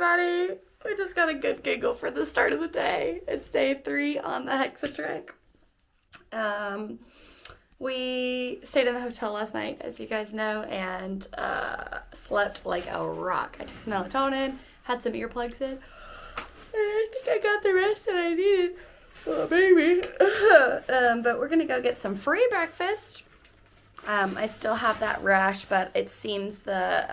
everybody. We just got a good giggle for the start of the day. It's day 3 on the HexaTrek. We stayed in the hotel last night, as you guys know, and slept like a rock. I took some melatonin, had some earplugs in, and I think I got the rest that I needed. Oh, baby. But we're gonna go get some free breakfast. I still have that rash, but it seems the,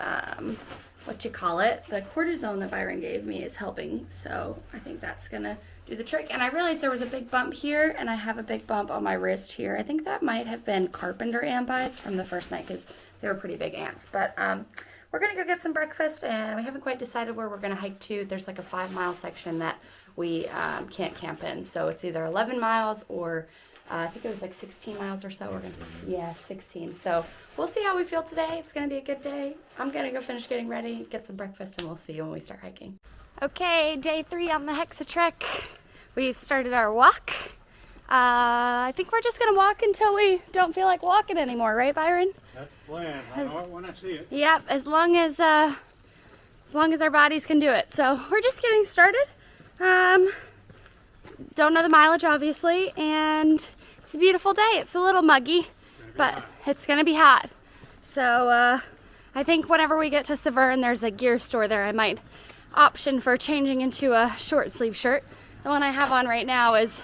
the cortisone that Byron gave me is helping. So I think that's gonna do the trick. And I realized there was a big bump here, and I have a big bump on my wrist here. I think that might have been carpenter ant bites from the first night, because they were pretty big ants. But we're gonna go get some breakfast, and we haven't quite decided where we're gonna hike to. There's like a 5-mile section that we can't camp in. So it's either 11 miles or I think it was like 16 miles or so. 16. So we'll see how we feel today. It's gonna be a good day. I'm gonna go finish getting ready, get some breakfast, and we'll see you when we start hiking. Okay, day 3 on the HexaTrek. We've started our walk. I think we're just gonna walk until we don't feel like walking anymore, right, Byron? That's the plan. I know it when I see it. Yep, as long as our bodies can do it. So we're just getting started. Don't know the mileage, obviously, and it's a beautiful day. It's a little muggy, but it's gonna be hot. So I think whenever we get to Severn, there's a gear store there. I might option for changing into a short sleeve shirt. The one I have on right now is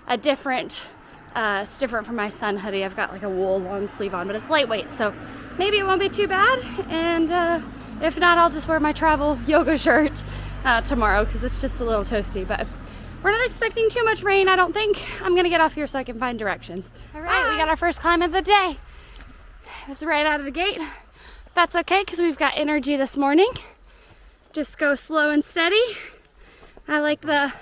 a different, it's different from my sun hoodie. I've got like a wool long sleeve on, but it's lightweight, so maybe it won't be too bad. And if not, I'll just wear my travel yoga shirt tomorrow, because it's just a little toasty. But we're not expecting too much rain, I don't think. I'm gonna get off here so I can find directions. All right, we got our first climb of the day. It was right out of the gate. That's okay, because we've got energy this morning. Just go slow and steady. I like the,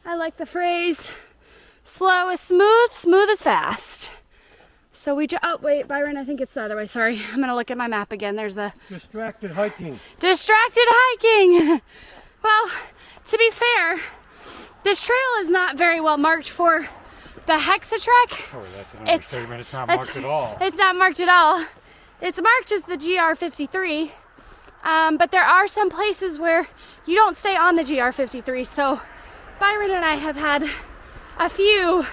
I like the phrase, slow is smooth, smooth is fast. So we, oh wait, Byron, I think it's the other way, sorry. I'm gonna look at my map again. There's a distracted hiking. Distracted hiking. Well, to be fair, this trail is not very well marked for the HexaTrek. Oh, that's an understatement. It's not marked at all. It's not marked at all. It's marked as the GR53, but there are some places where you don't stay on the GR53. So Byron and I have had a few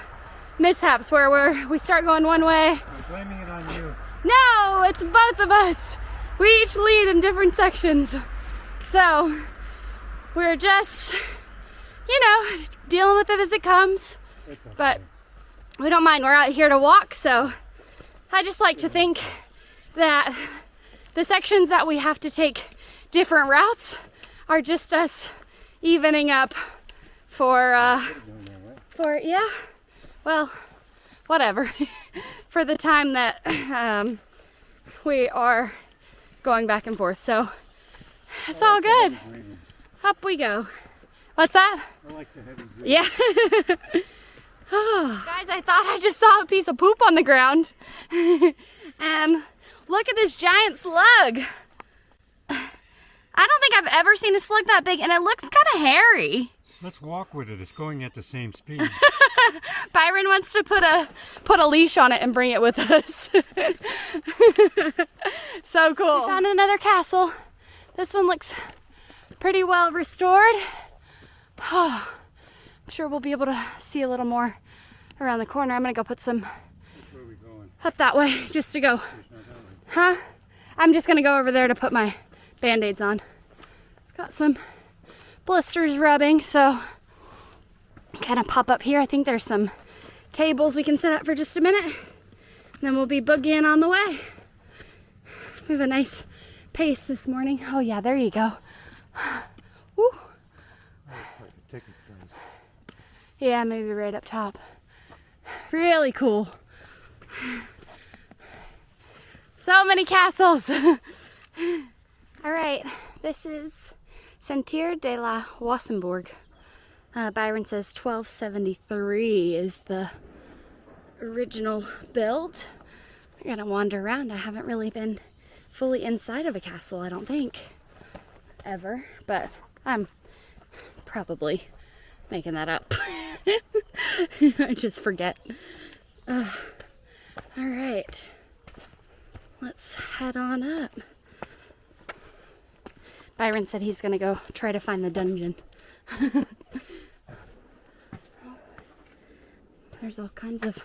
mishaps where we start going one way. I'm blaming it on you. No, it's both of us. We each lead in different sections. So we're just, you know, dealing with it as it comes. Okay. But we don't mind. We're out here to walk, so I just like to think that the sections that we have to take different routes are just us evening up for yeah, well, whatever, for the time that we are going back and forth. So it's all good. Up we go. What's that? I like the heavy breathing. Yeah. Oh. Guys, I thought I just saw a piece of poop on the ground. And look at this giant slug. I don't think I've ever seen a slug that big, and it looks kind of hairy. Let's walk with it. It's going at the same speed. Byron wants to put a leash on it and bring it with us. So cool. We found another castle. This one looks pretty well restored. Oh, I'm sure we'll be able to see a little more around the corner. I'm gonna go put some Where are we going? up that way just to go. Huh? I'm just gonna go over there to put my band-aids on. Got some blisters rubbing, so kind of pop up here. I think there's some tables we can set up for just a minute, and then we'll be boogieing on the way. We have a nice pace this morning. Oh yeah, there you go. Woo. Yeah, maybe right up top. Really cool. So many castles. All right, this is Sentier de la Wassenburg. Byron says 1273 is the original build. We're gonna wander around. I haven't really been fully inside of a castle, I don't think, ever, but I'm probably making that up. I just forget. All right, let's head on up. Byron said he's gonna go try to find the dungeon. There's all kinds of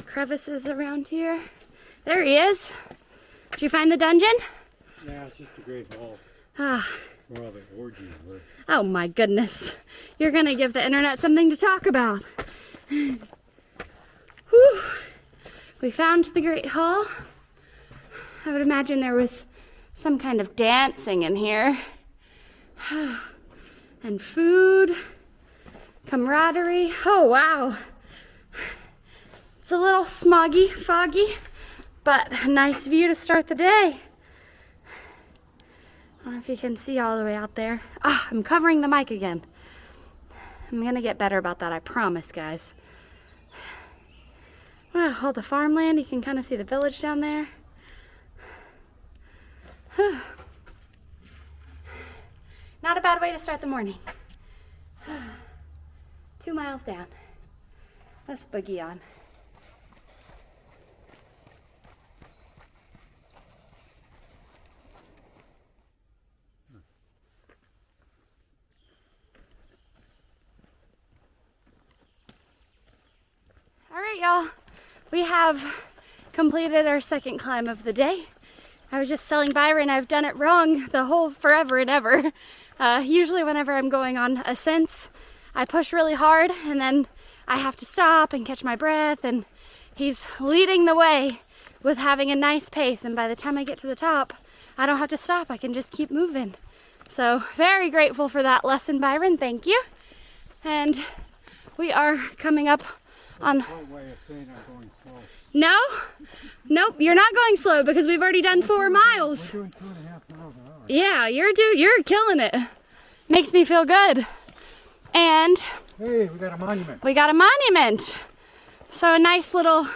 crevices around here. There he is. Did you find the dungeon? Yeah, it's just a great hall. Ah. Where all the orgies were. Oh my goodness. You're gonna give the internet something to talk about. Whew. We found the Great Hall. I would imagine there was some kind of dancing in here. And food, camaraderie. Oh wow. It's a little smoggy, foggy, but a nice view to start the day. I don't know if you can see all the way out there. Ah, I'm covering the mic again. I'm gonna get better about that, I promise, guys. Wow, all the farmland, you can kind of see the village down there. Not a bad way to start the morning. 2 miles down. Let's boogie on. All right, y'all. We have completed our second climb of the day. I was just telling Byron I've done it wrong the whole forever and ever. Usually whenever I'm going on ascents, I push really hard and then I have to stop and catch my breath, and he's leading the way with having a nice pace, and by the time I get to the top, I don't have to stop. I can just keep moving. So very grateful for that lesson, Byron. Thank you. And we are coming up on... way of saying I'm going slow. No? Nope, you're not going slow because we've already done 4 miles. We're doing 2.5 miles an hour. Yeah, you're killing it. Makes me feel good. And Hey, we got a monument. we got a monument. So a nice little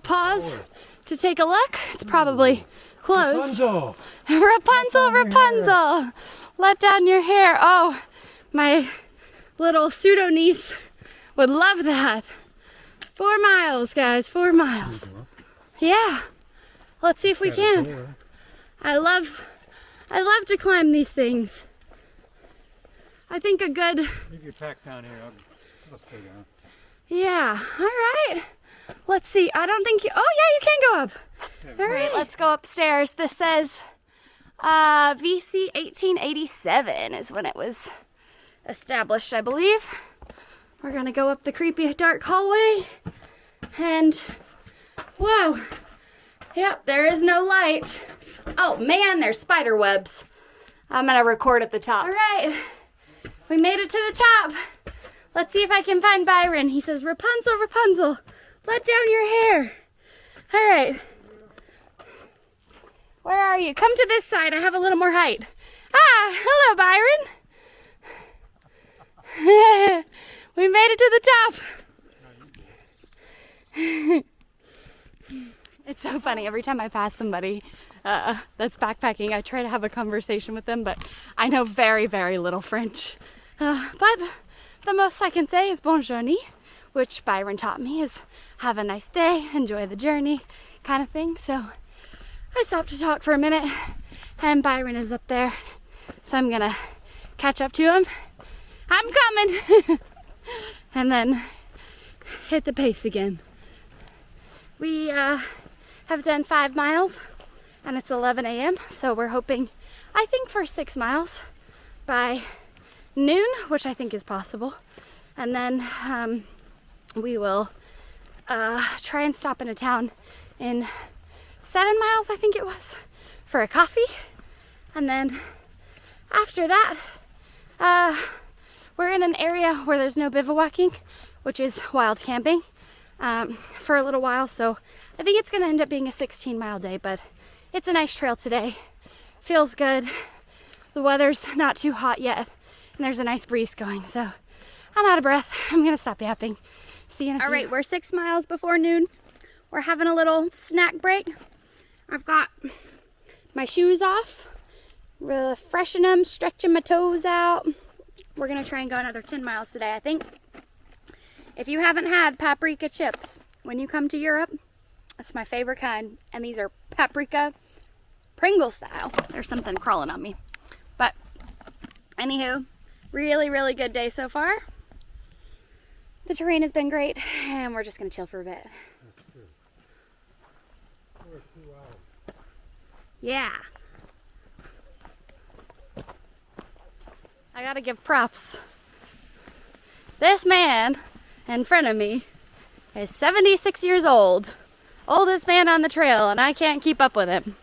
pause to take a look. It's probably closed. Rapunzel. Rapunzel, Rapunzel. Let down your hair. Oh, my little pseudo niece would love that. 4 miles, guys, 4 miles. Yeah. Let's see if we can. I love to climb these things. I think a good... You can pack down here. I'll stay down. Yeah, all right. Let's see. I don't think you... Oh, yeah, you can go up. Yeah, All right, let's go upstairs. This says VC 1887 is when it was established, I believe. We're going to go up the creepy dark hallway. And, whoa. Yep, there is no light. Oh, man, there's spider webs. I'm going to record at the top. All right. We made it to the top. Let's see if I can find Byron. He says, Rapunzel, Rapunzel, let down your hair. All right. Where are you? Come to this side. I have a little more height. Ah, hello, Byron. We made it to the top. It's so funny. Every time I pass somebody that's backpacking, I try to have a conversation with them, but I know very, very little French. But the most I can say is bonjour, which Byron taught me is have a nice day, enjoy the journey, kind of thing. So I stopped to talk for a minute, and Byron is up there, so I'm gonna catch up to him. I'm coming! And then hit the pace again. We have done 5 miles, and it's 11 a.m., so we're hoping, I think, for 6 miles by noon, which I think is possible. And then we will try and stop in a town in 7 miles, I think it was, for a coffee. And then after that, we're in an area where there's no bivouacking, which is wild camping, for a little while. So I think it's gonna end up being a 16-mile day, but it's a nice trail today. Feels good. The weather's not too hot yet, and there's a nice breeze going. So I'm out of breath. I'm gonna stop yapping. See you in a few. All right, we're 6 miles before noon. We're having a little snack break. I've got my shoes off, refreshing them, stretching my toes out. We're gonna try and go another 10 miles today, I think. If you haven't had paprika chips when you come to Europe, that's my favorite kind. And these are paprika Pringle style. There's something crawling on me. Anywho, really, really good day so far. The terrain has been great, and we're just gonna chill for a bit. That's true. For 2 hours. Yeah. I gotta give props. This man in front of me is 76 years old. Oldest man on the trail, and I can't keep up with him.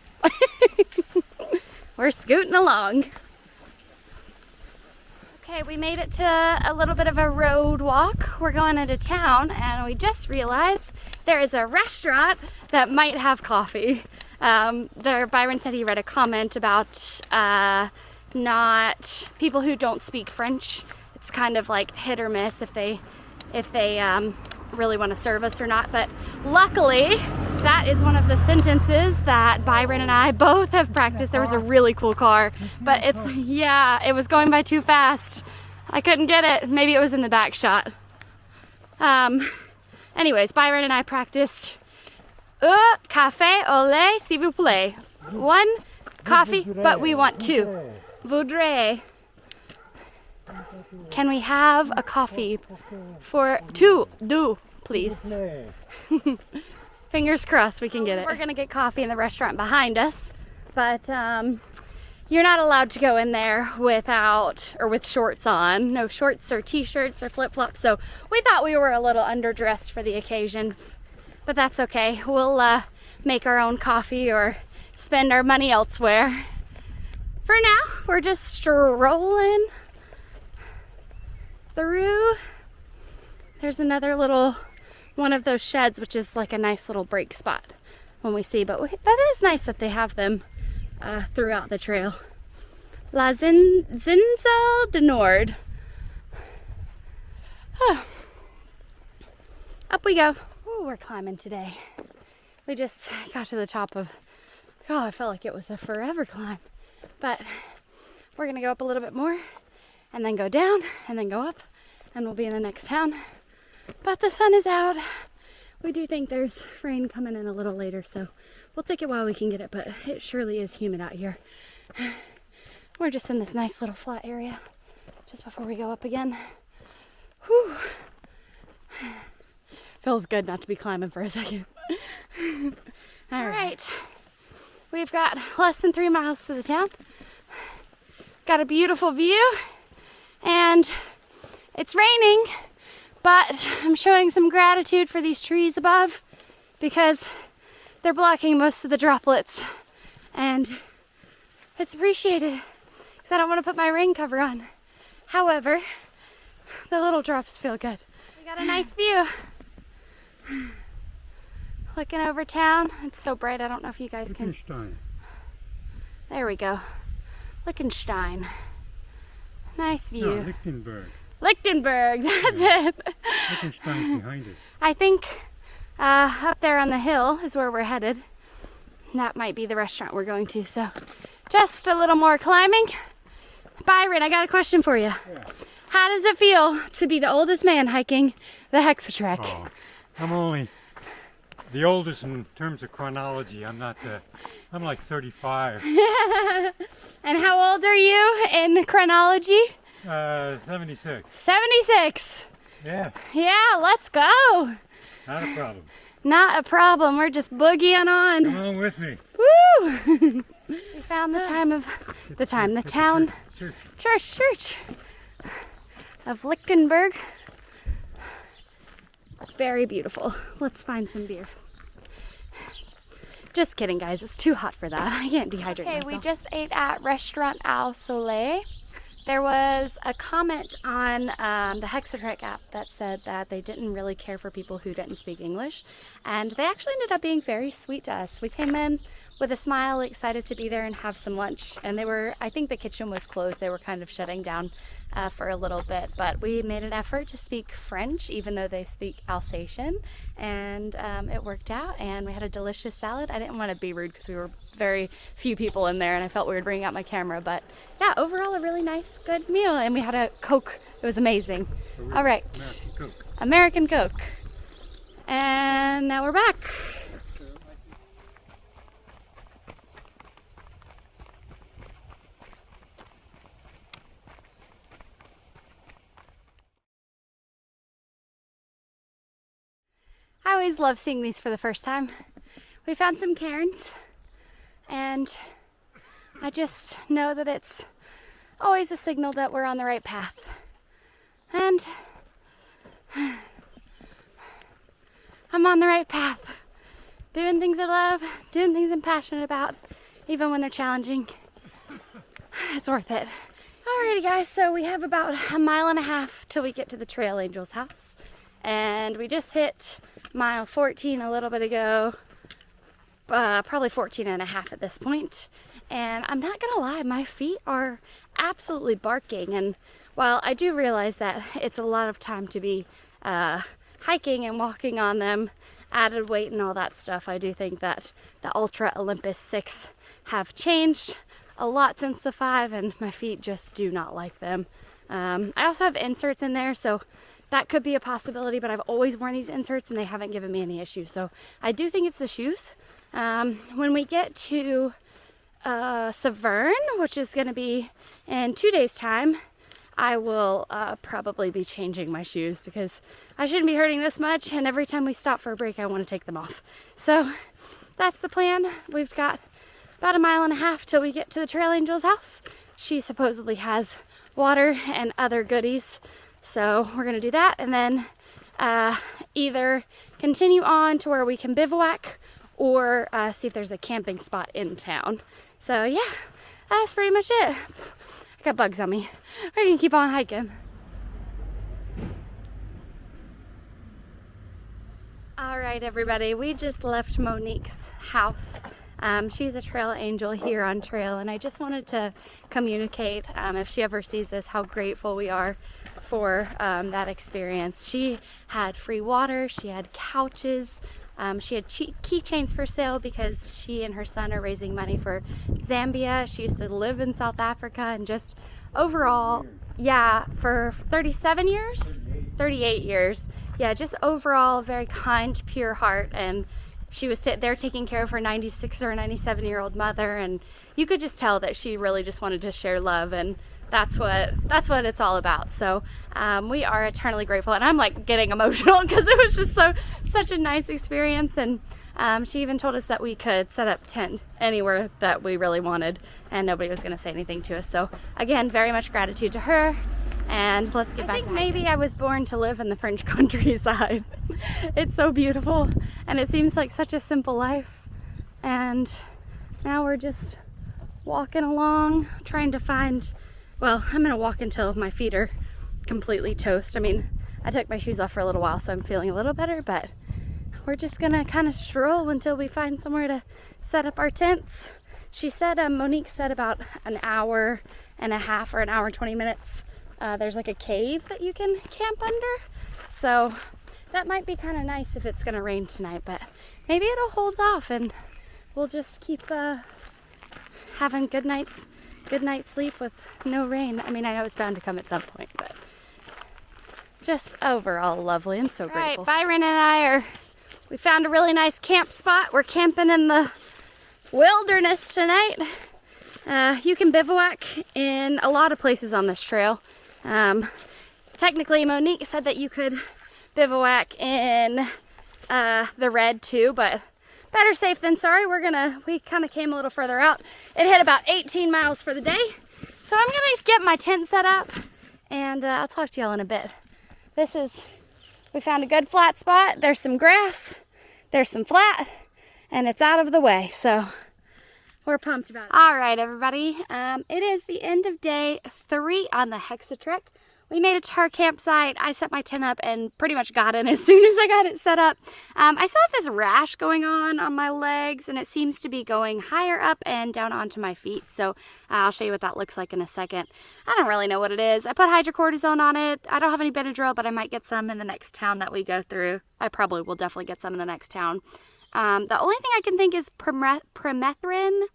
We're scooting along. Okay, we made it to a little bit of a road walk. We're going into town, and we just realized there is a restaurant that might have coffee. Byron said he read a comment about not people who don't speak French. It's kind of like hit or miss if they really want to serve us or not. But luckily, that is one of the sentences that Byron and I both have practiced. There was a really cool car, but it was going by too fast. I couldn't get it. Maybe it was in the back shot. Anyways, Byron and I practiced café au lait, s'il vous plaît. 1 coffee, but we want 2. Voudrais. Can we have a coffee for 2? Do, please. Fingers crossed we can get it. We're gonna get coffee in the restaurant behind us, but you're not allowed to go in there with shorts on. No shorts or t-shirts or flip-flops, so we thought we were a little underdressed for the occasion, but that's okay. We'll make our own coffee or spend our money elsewhere. For now, we're just strolling through. There's another little one of those sheds, which is like a nice little break spot when we see, but that is nice that they have them throughout the trail. La Zinzel de Nord. Up we go. Ooh, we're climbing today. We just got to the top of, I felt like it was a forever climb, but we're gonna go up a little bit more and then go down and then go up, and we'll be in the next town. But the sun is out. We do think there's rain coming in a little later, so we'll take it while we can get it, but it surely is humid out here. We're just in this nice little flat area just before we go up again. Whew. Feels good not to be climbing for a second. All right. We've got less than 3 miles to the town. Got a beautiful view, and it's raining, but I'm showing some gratitude for these trees above because they're blocking most of the droplets, and it's appreciated because I don't want to put my rain cover on. However, the little drops feel good. We got a nice view. Looking over town. It's so bright, I don't know if you guys can. Liechtenstein. There we go. Liechtenstein. Nice view. No, Lichtenberg. Lichtenberg, that's it. Liechtenstein's behind us. I think up there on the hill is where we're headed. That might be the restaurant we're going to, so just a little more climbing. Byron, I got a question for you. Yeah. How does it feel to be the oldest man hiking the HexaTrek? Oh, I'm only the oldest in terms of chronology. I'm like 35. And how old are you in chronology? 76. 76. Yeah, Yeah, let's go. not a problem. Not a problem. We're just boogieing on. Come on with me. Woo! We found the town church of Lichtenberg. Very beautiful. Let's find some beer. Just kidding, guys. It's too hot for that. I can't dehydrate myself. We just ate at Restaurant Au Soleil. There was a comment on the HexaTrek app that said that they didn't really care for people who didn't speak English, and they actually ended up being very sweet to us. We came in with a smile, excited to be there and have some lunch, and I think the kitchen was closed. They were kind of shutting down for a little bit, but we made an effort to speak French, even though they speak Alsatian, and it worked out, and we had a delicious salad. I didn't want to be rude because we were very few people in there, and I felt weird bringing out my camera, but yeah, overall a really nice, good meal, and we had a Coke. It was amazing. All right, American Coke. And now we're back. always love seeing these for the first time. We found some cairns, and I just know that it's always a signal that we're on the right path. And I'm on the right path. Doing things I love, doing things I'm passionate about, even when they're challenging. It's worth it. Alrighty guys, so we have about a mile and a half till we get to the Trail Angel's house. And we just hit mile 14 a little bit ago. Probably 14 and a half at this point. And I'm not gonna lie, my feet are absolutely barking. And while I do realize that it's a lot of time to be hiking and walking on them, added weight and all that stuff, I do think that the Ultra Olympus 6 have changed a lot since the 5, and my feet just do not like them. I also have inserts in there, so that could be a possibility, but I've always worn these inserts and they haven't given me any issues. So I do think it's the shoes. When we get to Severn, which is going to be in 2 days' time, I will probably be changing my shoes because I shouldn't be hurting this much, and every time we stop for a break I want to take them off. So that's the plan. We've got about a mile and a half till we get to the Trail Angel's house. She supposedly has water and other goodies, so we're going to do that, and then either continue on to where we can bivouac or see if there's a camping spot in town. So yeah, that's pretty much it. I got bugs on me. We're gonna keep on hiking. All right, everybody, we just left Monique's house. She's a trail angel here on trail, and I just wanted to communicate, if she ever sees this, how grateful we are for that experience. She had free water, she had couches, she had keychains for sale because she and her son are raising money for Zambia. She used to live in South Africa, and just overall, yeah, for 37 years, 38 years. Yeah, just overall very kind, pure heart, and she was there taking care of her 96 or 97-year-old mother, and you could just tell that she really just wanted to share love, and that's what it's all about. So we are eternally grateful, and I'm like getting emotional because it was just such a nice experience. And she even told us that we could set up tent anywhere that we really wanted, and nobody was going to say anything to us. So again, very much gratitude to her. And let's get back to hiking. Maybe I was born to live in the French countryside. It's so beautiful, and it seems like such a simple life. And now we're just walking along, trying to find, well, I'm gonna walk until my feet are completely toast. I mean, I took my shoes off for a little while, so I'm feeling a little better, but we're just gonna kind of stroll until we find somewhere to set up our tents. She said, Monique said about an hour and a half or an hour and 20 minutes. There's like a cave that you can camp under, so that might be kind of nice if it's gonna rain tonight, but maybe it'll hold off and we'll just keep having good night's sleep with no rain. I mean, I know it's bound to come at some point, but just overall lovely. I'm so grateful. All right, Byron and we found a really nice camp spot. We're camping in the wilderness tonight. You can bivouac in a lot of places on this trail. Technically, Monique said that you could bivouac in the red too, but better safe than sorry. We kind of came a little further out. It hit about 18 miles for the day. So I'm gonna get my tent set up, and I'll talk to y'all in a bit. We found a good flat spot. There's some grass, there's some flat, and it's out of the way. So we're pumped about it. All right, everybody. It is the end of day 3 on the HexaTrek. We made it to our campsite. I set my tent up and pretty much got in as soon as I got it set up. I still have this rash going on my legs, and it seems to be going higher up and down onto my feet. So I'll show you what that looks like in a second. I don't really know what it is. I put hydrocortisone on it. I don't have any Benadryl, but I might get some in the next town that we go through. I probably will definitely get some in the next town. The only thing I can think is permethrin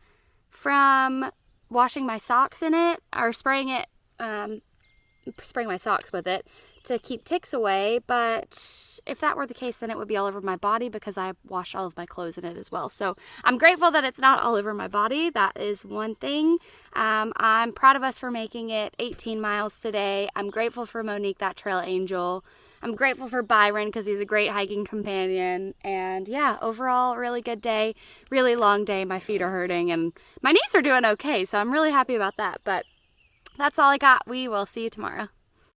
from washing my socks in it, or spraying my socks with it. to keep ticks away, but if that were the case, then it would be all over my body because I wash all of my clothes in it as well. So I'm grateful that it's not all over my body. That is one thing. I'm proud of us for making it 18 miles today. I'm grateful for Monique, that trail angel. I'm grateful for Byron because he's a great hiking companion. And yeah, overall, really good day, really long day. My feet are hurting and my knees are doing okay, so I'm really happy about that. But that's all I got. We will see you tomorrow.